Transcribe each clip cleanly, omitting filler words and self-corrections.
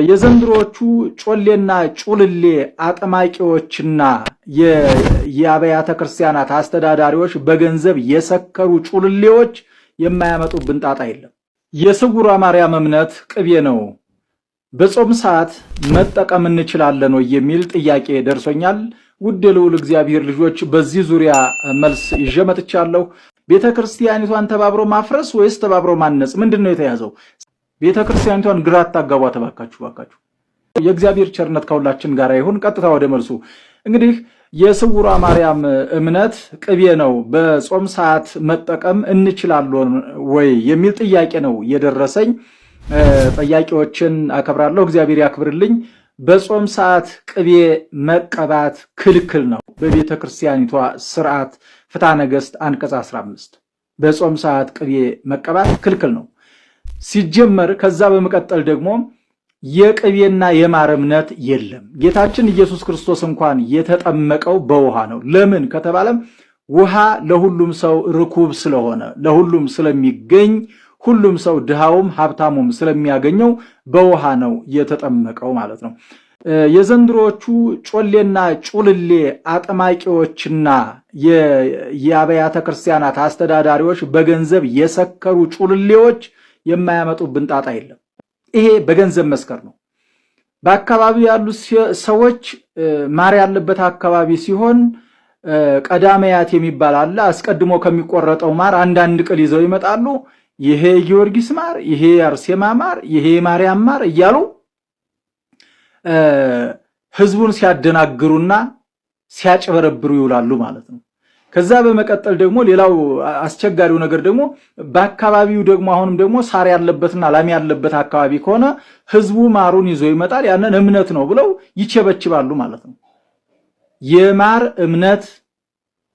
የዘንድሮቹ ጮሌና ጩልሌ አጥማቂዎችና የአብያተ ክርስቲያናት አስተዳዳሪዎች በገንዘብ የሰከሩ ጩልሌዎች የማያመጡብን ጣጣ የለም። የስውሯ ማርያም እምነት ቅቤ ነው፣ በጾም ሰዓት መጠቀም እንችላለን ወይ የሚል ጥያቄ ደርሶኛል። ውድ የልዑል እግዚአብሔር ልጆች በዚህ ዙሪያ መልስ ይዤ መጥቻለሁ። ቤተክርስቲያኒቷን ተባብሮ ማፍረስ ወይስ ተባብሮ ማነጽ? ምንድነው የተያዘው? ቤተክርስቲያኒቷን ግራ አታጋቧ ተባካችሁ። የእግዚአብሔር ቸርነት ከሁላችን ጋር ይሁን። ቀጥታ ወደ መልሱ። እንግዲህ የስውሯ ማርያም እምነት ቅቤ ነው፣ በጾም ሰዓት መጠቀም እንችላለን ወይ የሚል ጥያቄ ነው የደረሰኝ። ጥያቄዎችን አከብራለሁ፣ እግዚአብሔር ያክብርልኝ። በጾም ሰዓት ቅቤ መቀባት ክልክል ነው በቤተክርስቲያኒቷ ስርዓት ፍትሐ ነገሥት አንቀጽ 15 በጾም ሰዓት ቅቤ መቀባት ክልክል ነው ሲጀመር። ከዛ በመቀጠል ደግሞ የቅቤና የማር እምነት የለም። ጌታችን ኢየሱስ ክርስቶስ እንኳን የተጠመቀው በውሃ ነው። ለምን ከተባለም ውሃ ለሁሉም ሰው ርኩብ ስለሆነ ለሁሉም ስለሚገኝ ሁሉም ሰው ድሃውም ሀብታሙም ስለሚያገኘው በውሃ ነው የተጠመቀው ማለት ነው። የዘንድሮቹ ጮሌና ጩልሌ አጥማቂዎችና የአብያተ ክርስቲያናት አስተዳዳሪዎች በገንዘብ የሰከሩ ጩልሌዎች የማያመጡብን ጣጣ የለም። ይሄ በገንዘብ መስከር ነው። በአካባቢው ያሉ ሰዎች ማር ያለበት አካባቢ ሲሆን ቀዳማያት የሚባል አለ። አስቀድሞ ከሚቆረጠው ማር አንዳንድ ቅል ይዘው ይመጣሉ። ይሄ ጊዮርጊስ ማር፣ ይሄ አርሴማ ማር፣ ይሄ ማርያም ማር እያሉ ህዝቡን ሲያደናግሩና ሲያጭበረብሩ ይውላሉ ማለት ነው። ከዛ በመቀጠል ደግሞ ሌላው አስቸጋሪው ነገር ደግሞ በአካባቢው ደግሞ አሁንም ደግሞ ሳር ያለበትና ላም ያለበት አካባቢ ከሆነ ህዝቡ ማሩን ይዞ ይመጣል። ያንን እምነት ነው ብለው ይቸበችባሉ ማለት ነው። የማር እምነት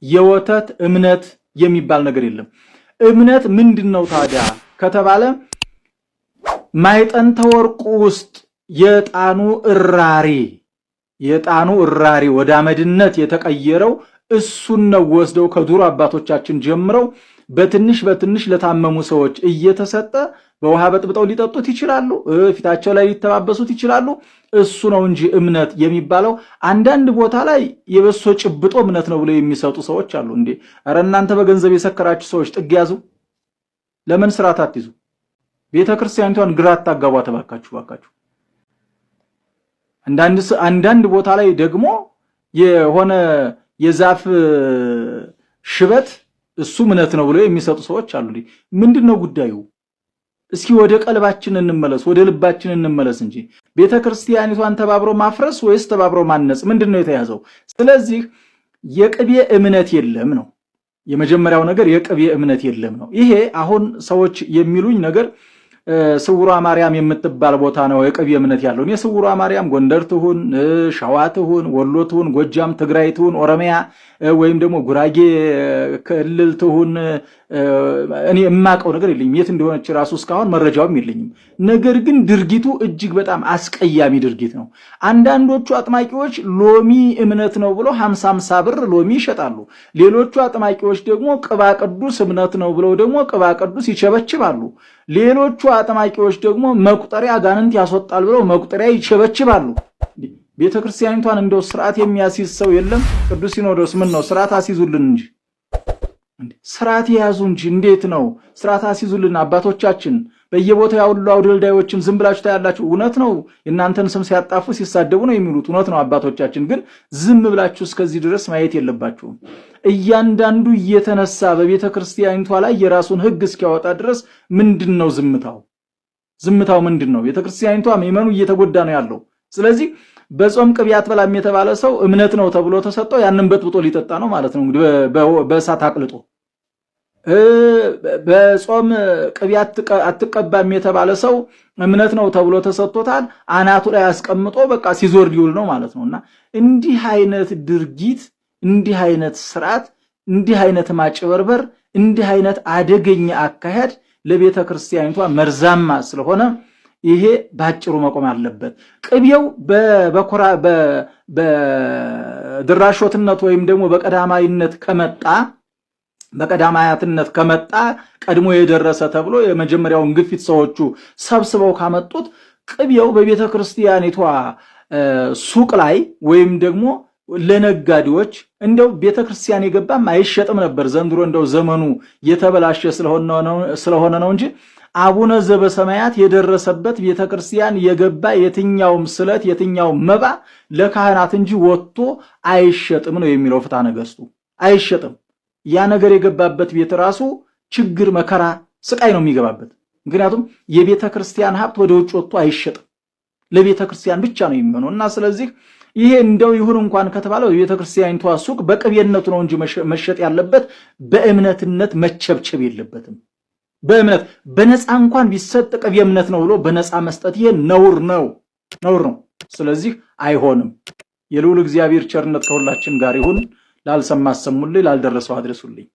የወተት እምነት የሚባል ነገር የለም። እምነት ምንድነው ታዲያ ከተባለ ማይጠንተ ወርቁ ውስጥ የጣኑ እራሪ ወደ አመድነት የተቀየረው እሱን ነው ወስደው ከዱር አባቶቻችን ጀምረው በትንሽ ለታመሙ ሰዎች እየተሰጠ በውሃ በጥብጠው ሊጠጡት ይችላሉ፣ ፊታቸው ላይ ሊተባበሱት ይችላሉ። እሱ ነው እንጂ እምነት የሚባለው። አንዳንድ ቦታ ላይ የበሶ ጭብጦ እምነት ነው ብለው የሚሰጡ ሰዎች አሉ። እንዴ ኧረ እናንተ በገንዘብ የሰከራችሁ ሰዎች ጥግ ያዙ። ለምን ስርዓት አትይዙ? ቤተክርስቲያኒቷን ግራ አታጋቧ ተባካችሁ። አንዳንድ ቦታ ላይ ደግሞ የሆነ የዛፍ ሽበት እሱ እምነት ነው ብለው የሚሰጡ ሰዎች አሉ። ምንድነው ጉዳዩ? እስኪ ወደ ቀልባችን እንመለስ፣ ወደ ልባችን እንመለስ እንጂ ቤተክርስቲያኒቷን ተባብሮ ማፍረስ ወይስ ተባብሮ ማነጽ? ምንድነው የተያዘው? ስለዚህ የቅቤ እምነት የለም ነው የመጀመሪያው ነገር። የቅቤ እምነት የለም ነው። ይሄ አሁን ሰዎች የሚሉኝ ነገር ስውሯ ማርያም የምትባል ቦታ ነው የቅቤ እምነት ያለው። እኔ ስውሯ ማርያም ጎንደር ትሁን ሸዋ ትሁን ወሎ ትሁን ጎጃም ትግራይ ትሁን ኦሮሚያ ወይም ደግሞ ጉራጌ ክልል ትሁን እኔ የማውቀው ነገር የለኝም። የት እንደሆነች ራሱ እስካሁን መረጃውም የለኝም። ነገር ግን ድርጊቱ እጅግ በጣም አስቀያሚ ድርጊት ነው። አንዳንዶቹ አጥማቂዎች ሎሚ እምነት ነው ብለው 50 ብር ሎሚ ይሸጣሉ። ሌሎቹ አጥማቂዎች ደግሞ ቅባ ቅዱስ እምነት ነው ብለው ደግሞ ቅባ ቅዱስ ይቸበችባሉ። ሌሎቹ አጥማቂዎች ደግሞ መቁጠሪያ አጋንንት ያስወጣል ብለው መቁጠሪያ ይቸበችባሉ። ቤተክርስቲያኒቷን እንደው ስርዓት የሚያስይዝ ሰው የለም? ቅዱስ ሲኖዶስ ምን ነው ስርዓት አስይዙልን እንጂ ስርዓት የያዙ እንጂ እንዴት ነው ስርዓት አስይዙልን? አባቶቻችን በየቦታው ያሉ አውደልዳዮችን ዝም ብላችሁ ታያላችሁ። እውነት ነው የእናንተን ስም ሲያጣፉ ሲሳደቡ ነው የሚሉት፣ እውነት ነው። አባቶቻችን ግን ዝም ብላችሁ እስከዚህ ድረስ ማየት የለባችሁም። እያንዳንዱ እየተነሳ በቤተክርስቲያኒቷ ላይ የራሱን ሕግ እስኪያወጣ ድረስ ምንድነው ዝምታው ምንድነው? ቤተክርስቲያኒቷ ምዕመኑ እየተጎዳ ነው ያለው። ስለዚህ በጾም ቅቤ አትበላም የተባለ ሰው እምነት ነው ተብሎ ተሰጠው፣ ያንን በጥብጦ ሊጠጣ ነው ማለት ነው እንግዲህ በእሳት አቅልጦ። በጾም ቅቤ አትቀባም የተባለ ሰው እምነት ነው ተብሎ ተሰጥቶታል፣ አናቱ ላይ አስቀምጦ በቃ ሲዞር ሊውል ነው ማለት ነውና እንዲህ አይነት ድርጊት፣ እንዲህ አይነት ስርዓት፣ እንዲህ አይነት ማጭበርበር፣ እንዲህ አይነት አደገኛ አካሄድ ለቤተ ክርስቲያኒቷ መርዛማ ስለሆነ ይሄ ባጭሩ መቆም አለበት። ቅቤው በድራሾትነት ወይም ደግሞ በቀዳማያትነት ከመጣ ቀድሞ የደረሰ ተብሎ የመጀመሪያውን ግፊት ሰዎቹ ሰብስበው ካመጡት ቅቤው በቤተ ክርስቲያኒቷ ሱቅ ላይ ወይም ደግሞ ለነጋዴዎች እንደው ቤተ ክርስቲያን የገባም አይሸጥም ነበር። ዘንድሮ እንደው ዘመኑ የተበላሸ ስለሆነ ነው እንጂ አቡነ ዘበሰማያት የደረሰበት ቤተ ክርስቲያን የገባ የትኛውም ስለት የትኛውም መባ ለካህናት እንጂ ወጥቶ አይሸጥም ነው የሚለው ፍትሐ ነገሥቱ። አይሸጥም። ያ ነገር የገባበት ቤት ራሱ ችግር፣ መከራ፣ ስቃይ ነው የሚገባበት። ምክንያቱም የቤተ ክርስቲያን ሀብት ወደ ውጭ ወጥቶ አይሸጥም፣ ለቤተ ክርስቲያን ብቻ ነው የሚሆነው እና ስለዚህ ይሄ እንደው ይሁን እንኳን ከተባለ የቤተ ክርስቲያኒቷ ሱቅ በቅቤነቱ ነው እንጂ መሸጥ ያለበት በእምነትነት መቸብቸብ የለበትም። በእምነት በነፃ እንኳን ቢሰጥ ቅቤ እምነት ነው ብሎ በነፃ መስጠት ይሄ ነውር ነው። ስለዚህ አይሆንም። የልዑል እግዚአብሔር ቸርነት ከሁላችን ጋር ይሁን። ላልሰማ አሰሙልኝ፣ ላልደረሰው አድርሱልኝ።